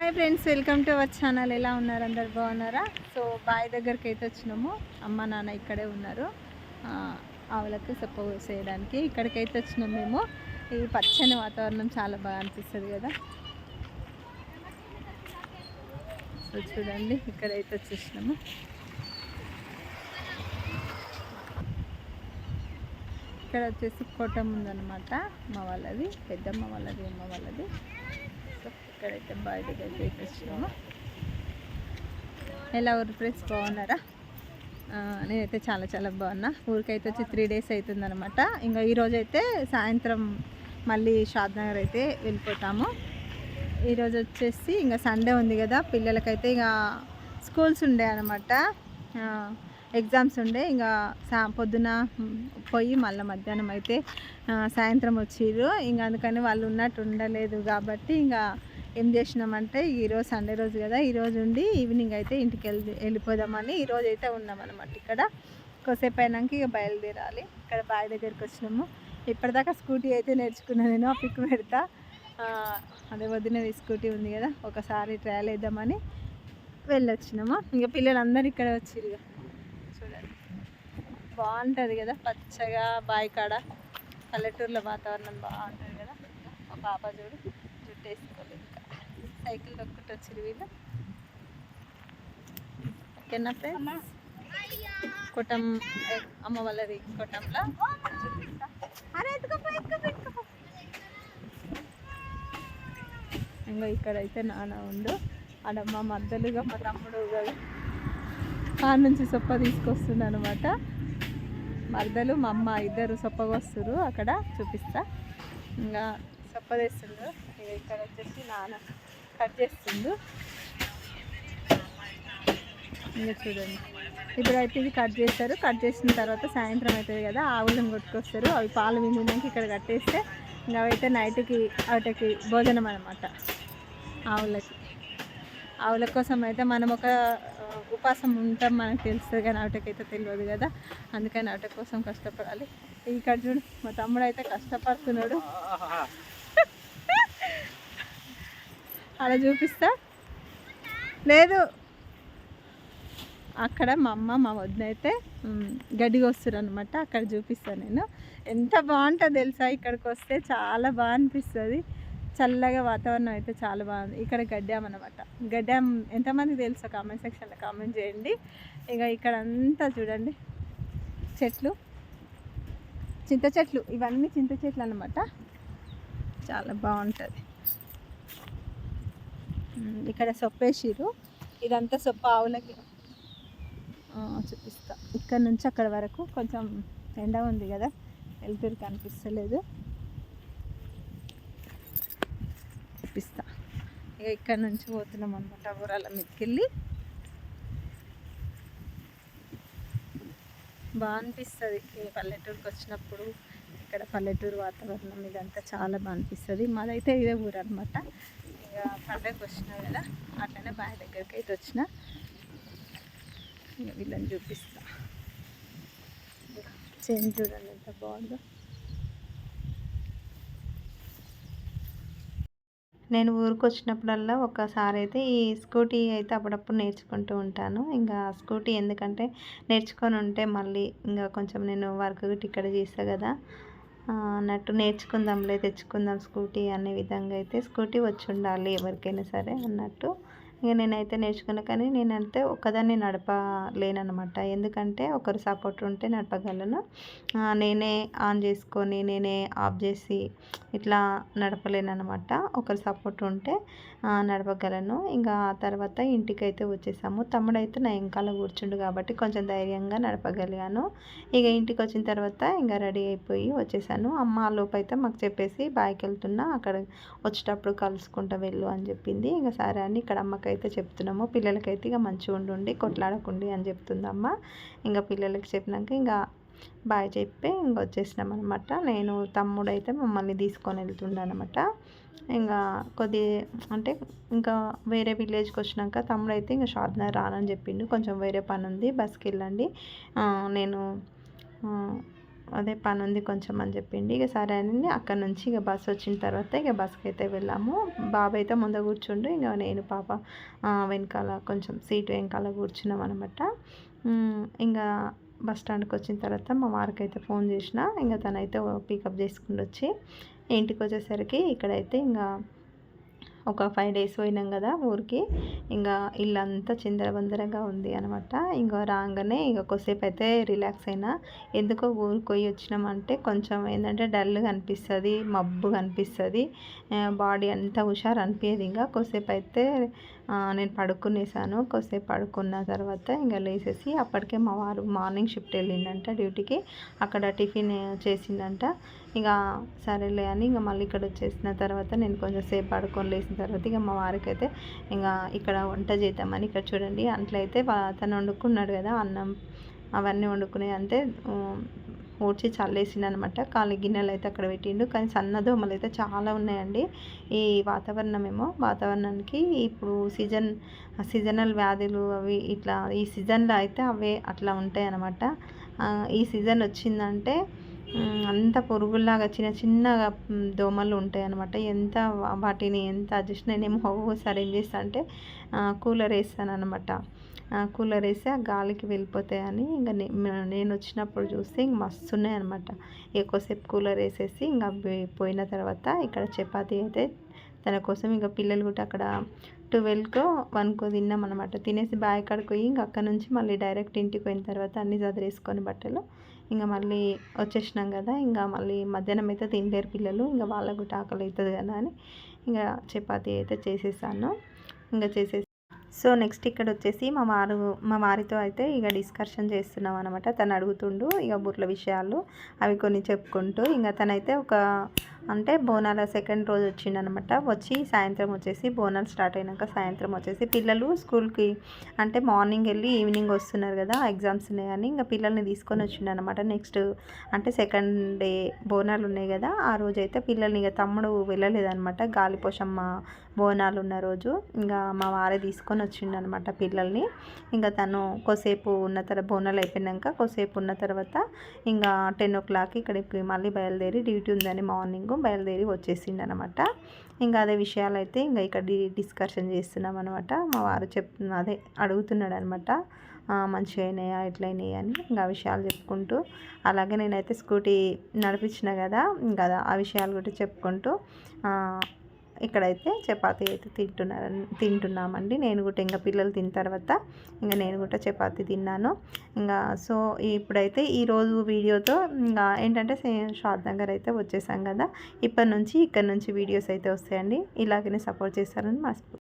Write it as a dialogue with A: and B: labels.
A: Hi friends, welcome to our channel. ఎలా ఉన్నారు? అందరు బాగున్నారా? సో బాయ్ దగ్గరికి అయితే వచ్చినాము. అమ్మ నాన్న ఇక్కడే ఉన్నారు. ఆవులకు సప్ప చేయడానికి ఇక్కడికైతే వచ్చినాం మేము. ఈ పచ్చని వాతావరణం చాలా బాగా అనిపిస్తుంది కదా. సో చూడండి, ఇక్కడైతే వచ్చేసినాము. ఇక్కడ వచ్చేసి కోటం ఉందన్నమాట. మా వాళ్ళది, పెద్దమ్మ వాళ్ళది, అమ్మ వాళ్ళది. సో ఇక్కడైతే బాయ్ దగ్గరికి అయితే వచ్చినాము. ఎలా ఊరు ఫ్రెండ్స్, బాగున్నారా? నేనైతే చాలా చాలా బాగున్నా. ఊరికైతే వచ్చి 3 days అవుతుందన్నమాట. ఇంకా ఈరోజు అయితే సాయంత్రం మళ్ళీ షాద్నగర్ అయితే వెళ్ళిపోతాము. ఈరోజు వచ్చేసి ఇంకా సండే ఉంది కదా, పిల్లలకైతే ఇక స్కూల్స్ ఉండే అనమాట, ఎగ్జామ్స్ ఉండే. ఇంకా పొద్దున పోయి మళ్ళీ మధ్యాహ్నం అయితే సాయంత్రం వచ్చిర్రు. ఇంకా అందుకని వాళ్ళు ఉన్నట్టు ఉండలేదు కాబట్టి ఇంకా ఏం చేసినామంటే, ఈరోజు సండే రోజు కదా, ఈరోజు ఉండి ఈవినింగ్ అయితే ఇంటికి వెళ్ళిపోదామని ఈరోజు అయితే ఉన్నామన్నమాట. ఇక్కడ కొద్దిసేపు అయినాక ఇక బయలుదేరాలి. ఇక్కడ బావి దగ్గరికి వచ్చినాము. ఇప్పటిదాకా స్కూటీ అయితే నేర్చుకున్నాను నేను. ఆ పిక్ పెడతా. అదే వదినది స్కూటీ ఉంది కదా, ఒకసారి ట్రయల్ వేద్దామని వెళ్ళొచ్చినాము. ఇంకా పిల్లలందరూ ఇక్కడ వచ్చిర్రు. ఇక చూడండి, బాగుంటుంది కదా పచ్చగా బావి కాడ. పల్లెటూరులో వాతావరణం బాగుంటుంది కదా. మా పాప చూడు, జుట్టు వేసుకోలేదు, ఇంకా సైకిల్ తొక్కుట్టు వచ్చిరు వీళ్ళు. ఓకేనా ఫ్రెండ్స్, కొట్టం అమ్మ వాళ్ళది కొట్టంలో చూపిస్తా. అరే ఎత్తుకోపో. ఇంకా ఇక్కడైతే నాన్న ఉండు, ఆడమ్మ మద్దలుగా మా తమ్ముడు కాడ నుంచి సొప్ప తీసుకొస్తుండ అనమాట. మర్దలు మా అమ్మ ఇద్దరు సొప్పగా వస్తారు. అక్కడ చూపిస్తా. ఇంకా సొప్ప తెస్తుండు. ఇక ఇక్కడ వచ్చేసి నాన్న కట్ చేస్తుండు. ఇంకా చూడండి, ఇప్పుడైతే ఇది కట్ చేస్తారు. కట్ చేసిన తర్వాత సాయంత్రం అవుతుంది కదా, ఆవులను కొట్టుకొస్తారు. అవి పాలు విండినాక ఇక్కడ కట్టేస్తే ఇంకా అవైతే నైట్కి వాటికి భోజనం అనమాట. ఆవుల కోసం అయితే మనం ఒక ఉపాసం ఉంటాం, మనకు తెలుస్తుంది. కానీ వాటికైతే తెలియదు కదా, అందుకని వాటి కోసం కష్టపడాలి. ఇక్కడ చూడు, మా తమ్ముడు అయితే కష్టపడుతున్నాడు. అలా చూపిస్తా. లేదు, అక్కడ మా అమ్మ మా వదిన అయితే గడ్డిగా వస్తారు అనమాట. అక్కడ చూపిస్తాను నేను. ఎంత బాగుంటుందో తెలుసా, ఇక్కడికి వస్తే చాలా బాగా అనిపిస్తుంది. చల్లగా వాతావరణం అయితే చాలా బాగుంది. ఇక్కడ గడ్డాం అనమాట. గడ్డాం ఎంతమందికి తెలుసో కామెంట్ సెక్షన్లో కామెంట్ చేయండి. ఇక ఇక్కడ అంతా చూడండి, చెట్లు, చింత చెట్లు, ఇవన్నీ చింత చెట్లు అనమాట. చాలా బాగుంటుంది. ఇక్కడ సొప్పేసిరు. ఇదంతా సొప్ప ఆవులకి. చూపిస్తా. ఇక్కడ నుంచి అక్కడ వరకు కొంచెం ఎండ ఉంది కదా, వెళ్తురు కనిపిస్తలేదు. చూపిస్తా. ఇక ఇక్కడ నుంచి పోతున్నాం అనమాట, ఊరాల మీదకెళ్ళి. బాగా అనిపిస్తుంది ఈ పల్లెటూరుకి వచ్చినప్పుడు. ఇక్కడ పల్లెటూరు వాతావరణం ఇదంతా చాలా బాగా అనిపిస్తుంది. మాదైతే ఇదే ఊరు అనమాట. ఇక పండగకి వచ్చినా కదా, అట్లనే బావి దగ్గరికి అయితే వచ్చిన. ఇక వీళ్ళని చూపిస్తా. చేంజ్ చూడండి ఎంత బాగుందో. నేను ఊరికి వచ్చినప్పుడల్లా ఒకసారి అయితే ఈ స్కూటీ అయితే అప్పుడప్పుడు నేర్చుకుంటూ ఉంటాను. ఇంకా స్కూటీ ఎందుకంటే నేర్చుకొని ఉంటే మళ్ళీ ఇంకా కొంచెం నేను వర్క్ ఇక్కడ చేస్తా కదా అన్నట్టు, నేర్చుకుందాంలే, తెచ్చుకుందాం స్కూటీ అనే విధంగా అయితే స్కూటీ వచ్చి ఉండాలి ఎవరికైనా సరే అన్నట్టు. ఇక నేనైతే నేర్చుకున్నా. కానీ నేనైతే ఒక్కదాన్ని నడపలేనమాట. ఎందుకంటే ఒకరు సపోర్ట్ ఉంటే నడపగలను. నేనే ఆన్ చేసుకొని నేనే ఆఫ్ చేసి ఇట్లా నడపలేనమాట. ఒకరు సపోర్ట్ ఉంటే నడపగలను. ఇంకా ఆ తర్వాత ఇంటికైతే వచ్చేసాము. తమ్ముడైతే నా వెనకాల కూర్చుండు కాబట్టి కొంచెం ధైర్యంగా నడపగలిగాను. ఇక ఇంటికి వచ్చిన తర్వాత ఇంకా రెడీ అయిపోయి వచ్చేసాను. అమ్మ లోపు అయితే మాకు చెప్పేసి బాయ్కి వెళ్తున్నా, అక్కడ వచ్చేటప్పుడు కలుసుకుంటా వెళ్ళు అని చెప్పింది. ఇంకా సరే అని ఇక్కడ అమ్మకైతే చెప్తున్నాము. పిల్లలకైతే ఇక మంచిగా ఉండి కొట్లాడకండి అని చెప్తుంది అమ్మ. ఇంకా పిల్లలకి చెప్పినాక ఇంకా బాయ్ చెప్పి ఇంక వచ్చేసినాం అనమాట. నేను తమ్ముడైతే మమ్మల్ని తీసుకొని వెళ్తుండే అనమాట. ఇంకా అంటే ఇంకా వేరే విలేజ్కి వచ్చినాక తమ్ముడైతే ఇంకా షాద్నగర్ రానని చెప్పిండు. కొంచెం వేరే పని ఉంది, బస్కి వెళ్ళండి, నేను అదే పని ఉంది కొంచెం అని చెప్పిండి. ఇక సరే అని అక్కడ నుంచి ఇక బస్సు వచ్చిన తర్వాత ఇక బస్సుకి అయితే వెళ్ళాము. బాబు అయితే ముందు కూర్చుండు, ఇక నేను పాప వెనకాల కొంచెం సీట్ వెనకాల కూర్చున్నాం అనమాట. ఇంకా బస్ స్టాండ్కి వచ్చిన తర్వాత మా వారికి అయితే ఫోన్ చేసిన, ఇంకా తనైతే పికప్ చేసుకుని వచ్చి ఇంటికి వచ్చేసరికి ఇక్కడైతే ఇంకా ఒక 5 డేస్ పోయినాం కదా ఊరికి. ఇంకా ఇల్లంతా చిందరవందరగా ఉంది అనమాట. ఇంకా రాగానే ఇక కొద్దిసేపు అయితే రిలాక్స్ అయినా. ఎందుకో ఊరికి పోయి వచ్చినామంటే కొంచెం ఏంటంటే డల్గా అనిపిస్తుంది, మబ్బుగా అనిపిస్తుంది, బాడీ అంతా హుషారు అనిపించేది. ఇంకా కొద్దిసేపు అయితే నేను పడుకునేసాను. కొద్దిసేపు పడుకున్న తర్వాత ఇంకా లేచేసి అప్పటికే మా వారు మార్నింగ్ షిఫ్ట్ వెళ్ళిందంట డ్యూటీకి. అక్కడ టిఫిన్ చేసిందంట. ఇక సరేలే అని ఇక మళ్ళీ ఇక్కడ వచ్చేసిన తర్వాత నేను కొంచెం సేపు పడుకొని లేచిన తర్వాత ఇక మా వారికి అయితే ఇంకా ఇక్కడ వంట చేద్దామని, ఇక్కడ చూడండి అట్లయితే తను వండుకున్నాడు కదా అన్నం అవన్నీ వండుకునే అంతే ఊడ్చి చల్లేసిండు అనమాట. ఖాళీ గిన్నెలు అయితే అక్కడ పెట్టిండు. కానీ సన్న దోమలు అయితే చాలా ఉన్నాయండి. ఈ వాతావరణానికి ఇప్పుడు సీజనల్ వ్యాధులు అవి ఇట్లా ఈ సీజన్లో అయితే అవే అట్లా ఉంటాయి అన్నమాట. ఈ సీజన్ వచ్చిందంటే అంత పురుగుల్లాగా చిన్న చిన్నగా దోమలు ఉంటాయి అన్నమాట. వాటిని ఎంత అడ్జస్ట్ నేనేమో ఒక్కొక్కసారి ఏం చేస్తాను అంటే కూలర్ వేస్తాను అనమాట. కూలర్ వేసి ఆ గాలికి వెళ్ళిపోతాయని ఇంకా నేను వచ్చినప్పుడు చూస్తే ఇంక మస్తు ఉన్నాయి అనమాట. ఎక్కువసేపు కూలర్ వేసేసి ఇంకా పోయిన తర్వాత ఇక్కడ చపాతీ అయితే తన కోసం ఇంకా పిల్లలు కూడా అక్కడ 12కో 1కో తిన్నాం అనమాట. తినేసి బాయ్ కాడికి పోయి ఇంకా అక్కడ నుంచి మళ్ళీ డైరెక్ట్ ఇంటికి పోయిన తర్వాత అన్నీ చదివేసుకొని బట్టలు ఇంకా మళ్ళీ వచ్చేసినాం కదా. ఇంకా మళ్ళీ మధ్యాహ్నం అయితే తినలేరు పిల్లలు, ఇంకా వాళ్ళకు కూడా ఆకలి అవుతుంది కదా అని ఇంకా చపాతీ అయితే చేసేసాను. ఇంకా సో నెక్స్ట్ ఇక్కడ వచ్చేసి మా వారితో అయితే ఇక డిస్కషన్ చేస్తున్నాం అనమాట. తను అడుగుతుండు ఇక బుర్ల విషయాలు అవి కొన్ని చెప్పుకుంటూ. ఇంకా తనైతే అంటే బోనాల సెకండ్ రోజు వచ్చిండనమాట. వచ్చి సాయంత్రం వచ్చేసి బోనాలు స్టార్ట్ అయినాక సాయంత్రం వచ్చేసి పిల్లలు స్కూల్కి అంటే మార్నింగ్ వెళ్ళి ఈవినింగ్ వస్తున్నారు కదా, ఎగ్జామ్స్ ఉన్నాయని ఇంకా పిల్లల్ని తీసుకొని వచ్చిండనమాట. నెక్స్ట్ అంటే సెకండ్ డే బోనాలు ఉన్నాయి కదా, ఆ రోజు అయితే పిల్లల్ని ఇక తమ్ముడు వెళ్ళలేదనమాట. గాలిపోషమ్మ బోనాలు ఉన్న రోజు ఇంకా మా వారే తీసుకొని వచ్చిండనమాట పిల్లల్ని. ఇంకా తను కొద్దిసేపు ఉన్న తర్వాత బోనాలు అయిపోయినాక కొద్దిసేపు ఉన్న తర్వాత ఇంకా 10 o'clock ఇక్కడికి మళ్ళీ బయలుదేరి డ్యూటీ ఉందని మార్నింగ్ బయలుదేరి వచ్చేసిండనమాట. ఇంకా అదే విషయాలు అయితే ఇంకా ఇక్కడ డిస్కషన్ చేస్తున్నాం అనమాట. మా వారు అదే అడుగుతున్నాడు అనమాట, మంచిగా అయినాయా ఎట్లయినాయి అని ఇంకా ఆ విషయాలు చెప్పుకుంటూ. అలాగే నేనైతే స్కూటీ నడిపించిన కదా, ఇంకా ఆ విషయాలు కూడా చెప్పుకుంటూ ఇక్కడైతే చపాతీ అయితే తింటున్నామండి. నేను కూడా ఇంకా పిల్లలు తిన్న తర్వాత ఇంకా నేను కూడా చపాతీ తిన్నాను. ఇంకా సో ఇప్పుడైతే ఈరోజు వీడియోతో ఇంకా ఏంటంటే షాద్ నగర్ అయితే వచ్చేసాం కదా. ఇక్కడ నుంచి వీడియోస్ అయితే వస్తాయండి. ఇలాగనే సపోర్ట్ చేస్తారని